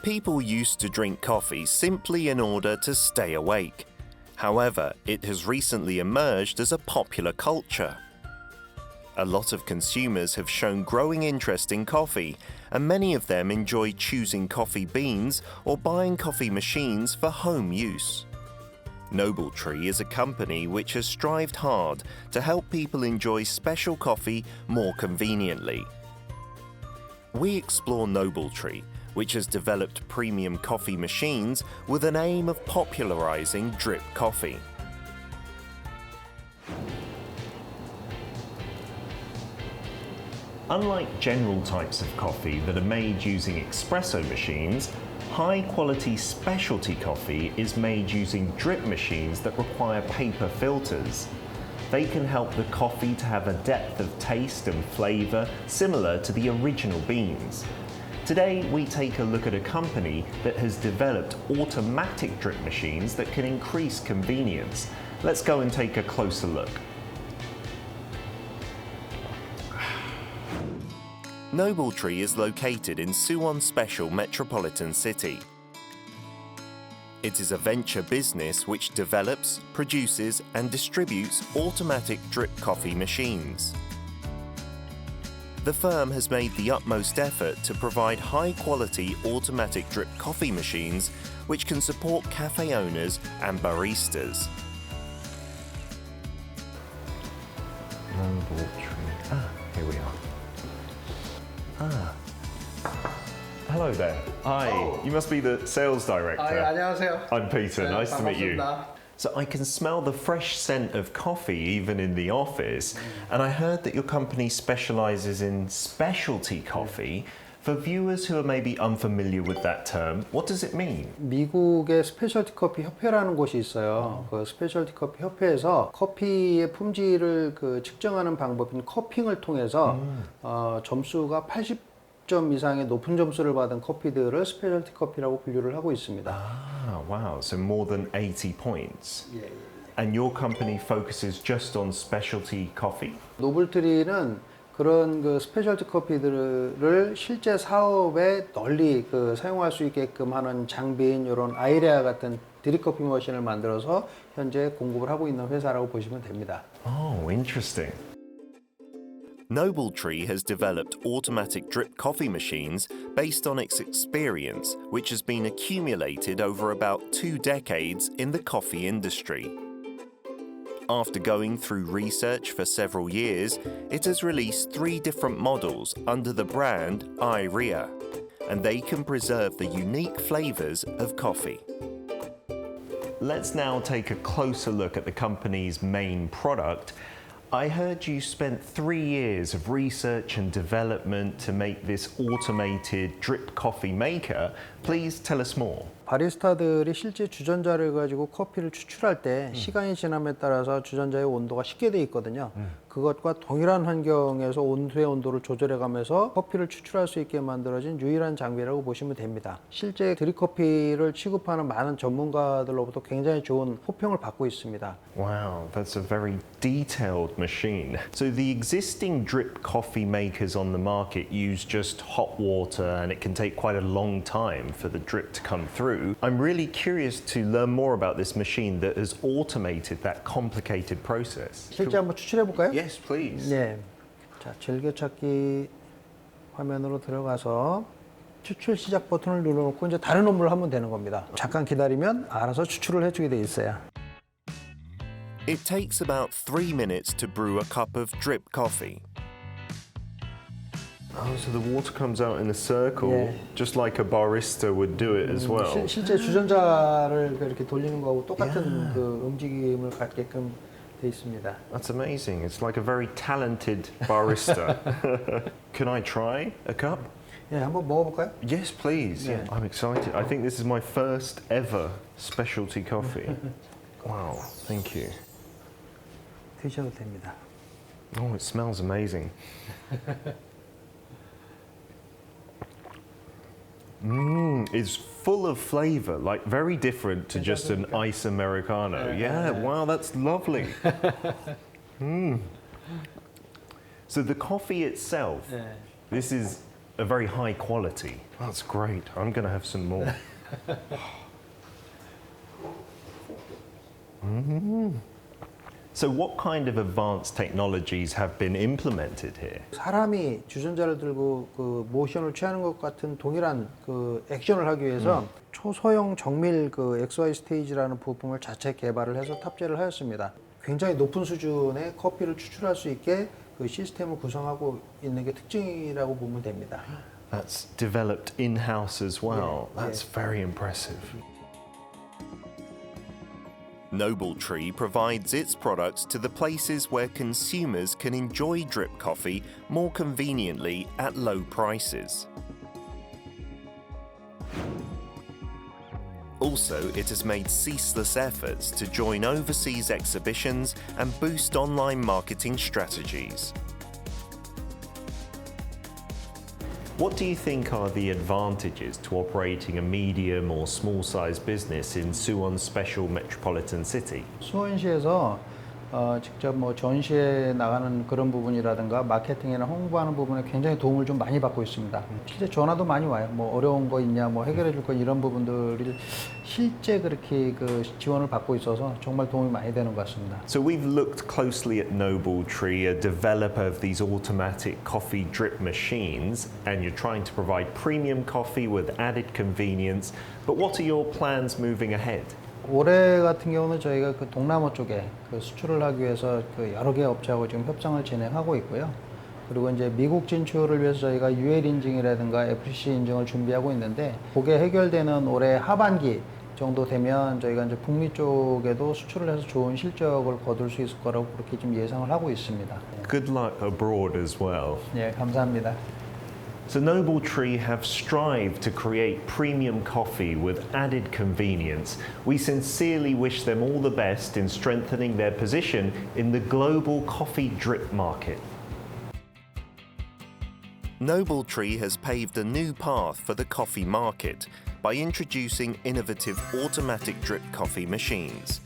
People used to drink coffee simply in order to stay awake. However, it has recently emerged as a popular culture. A lot of consumers have shown growing interest in coffee, and many of them enjoy choosing coffee beans or buying coffee machines for home use. Nobltree is a company which has strived hard to help people enjoy special coffee more conveniently. We explore Nobltree, which has developed premium coffee machines with an aim of popularizing drip coffee. Unlike general types of coffee that are made using espresso machines, high-quality specialty coffee is made using drip machines that require paper filters. They can help the coffee to have a depth of taste and flavour similar to the original beans. Today, we take a look at a company that has developed automatic drip machines that can increase convenience. Let's go and take a closer look. Nobltree is located in Suwon Special Metropolitan City. It is a venture business which develops, produces and distributes automatic drip coffee machines. The firm has made the utmost effort to provide high-quality automatic drip coffee machines which can support cafe owners and baristas. Nobltree. Here we are. Hello there. Hi. Oh. You must be the sales director. 안녕하세요. I'm Peter. 네, Nice to meet you. 반갑습니다. So I can smell the fresh scent of coffee even in the office. And I heard that your company specializes in specialty coffee. For viewers who are maybe unfamiliar with that term, what does it mean? 미국의 스페셜티커피협회라는 곳이 있어요. 그 스페셜티커피협회에서 커피의 품질을 측정하는 방법인 커핑을 통해서 점수가 80점 이상의 높은 점수를 받은 커피들을 스페셜티 커피라고 분류를 하고 있습니다. Ah, wow. So more than 80 points. 예. And your company focuses just on specialty coffee? 노블트리는 그런 스페셜티 커피들을 실제 사업에 널리 사용할 수 있게끔 하는 장비인 이런 아이레아 같은 드립커피머신을 만들어서 현재 공급을 하고 있는 회사라고 보시면 됩니다. Oh, interesting. Nobltree has developed automatic drip coffee machines based on its experience, which has been accumulated over about 2 decades in the coffee industry. After going through research for several years, it has released 3 different models under the brand iRhea, and they can preserve the unique flavors of coffee. Let's now take a closer look at the company's main product. I heard you spent 3 years of research and development to make this automated drip coffee maker. Please tell us more. 바리스타들이 실제 주전자를 가지고 커피를 추출할 때 시간이 지남에 따라서 주전자의 온도가 식게 돼 있거든요. 그것과 동일한 환경에서 온수의 온도를 조절해 가면서 커피를 추출할 수 있게 만들어진 유일한 장비라고 보시면 됩니다. 실제 드립커피를 취급하는 많은 전문가들로부터 굉장히 좋은 호평을 받고 있습니다. Wow, that's a very detailed machine. So the existing drip coffee makers on the market use just hot water and it can take quite a long time for the drip to come through. I'm really curious to learn more about this machine that has automated that complicated process. 실제 한번 추출해 볼까요? Yes, please. 네. 자, 즐겨찾기 화면으로 들어가서 추출 시작 버튼을 눌러놓고 이제 다른 업무를 하면 되는 겁니다. 잠깐 기다리면 알아서 추출을 해주게 돼 있어요. It takes about 3 minutes to brew a cup of drip coffee. Oh, so the water comes out in a circle, 네. just like a barista would do it as well. 실제 주전자를 이렇게 돌리는 거하고 똑같은 움직임을 갖게끔 돼 있습니다. That's amazing. It's like a very talented barista. Can I try a cup? 예, 한번 먹어볼까요? Yes, please. Yeah. I'm excited. I think this is my first ever specialty coffee. Wow, thank you. 드셔도 됩니다. Oh, it smells amazing. It's full of flavor, like very different to just an ice Americano. Yeah, wow, that's lovely. So the coffee itself, this is a very high quality. That's great. I'm going to have some more. So what kind of advanced technologies have been implemented here? 사람이 주전자를 들고 그 모션을 취하는 것 같은 동일한 그 액션을 하기 위해서 초소형 정밀 그 XY 스테이지라는 부품을 자체 개발을 해서 탑재를 하였습니다. 굉장히 높은 수준의 커피를 추출할 수 있게 그 시스템을 구성하고 있는 게 특징이라고 보면 됩니다. That's developed in-house as well. Yeah, That's very impressive. Nobltree provides its products to the places where consumers can enjoy drip coffee more conveniently at low prices. Also, it has made ceaseless efforts to join overseas exhibitions and boost online marketing strategies. What do you think are the advantages to operating a medium or small-sized business in Suwon Special Metropolitan City? 수원시에서 직접 뭐 전시에 나가는 그런 부분이라든가 마케팅이나 홍보하는 부분에 굉장히 도움을 좀 많이 받고 있습니다. 실제 전화도 많이 와요. 뭐 어려운 거 있냐, 뭐 해결해 줄 거 이런 부분들을 실제 그렇게 그 지원을 받고 있어서 정말 도움이 많이 되는 것 같습니다. So we've looked closely at Nobltree, a developer of these automatic coffee drip machines, and you're trying to provide premium coffee with added convenience. But what are your plans moving ahead? 올해 같은 경우는 저희가 그 동남아 쪽에 그 수출을 하기 위해서 그 여러 개 업체하고 지금 협상을 진행하고 있고요. 그리고 이제 미국 진출을 위해서 저희가 UL 인증이라든가 FCC 인증을 준비하고 있는데 그게 해결되는 올해 하반기 정도 되면 저희가 이제 북미 쪽에도 수출을 해서 좋은 실적을 거둘 수 있을 거라고 그렇게 좀 예상을 하고 있습니다. Good luck abroad as well. 네, 감사합니다. So Nobltree have strived to create premium coffee with added convenience. We sincerely wish them all the best in strengthening their position in the global coffee drip market. Nobltree has paved a new path for the coffee market by introducing innovative automatic drip coffee machines.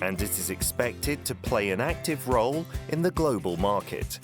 And it is expected to play an active role in the global market.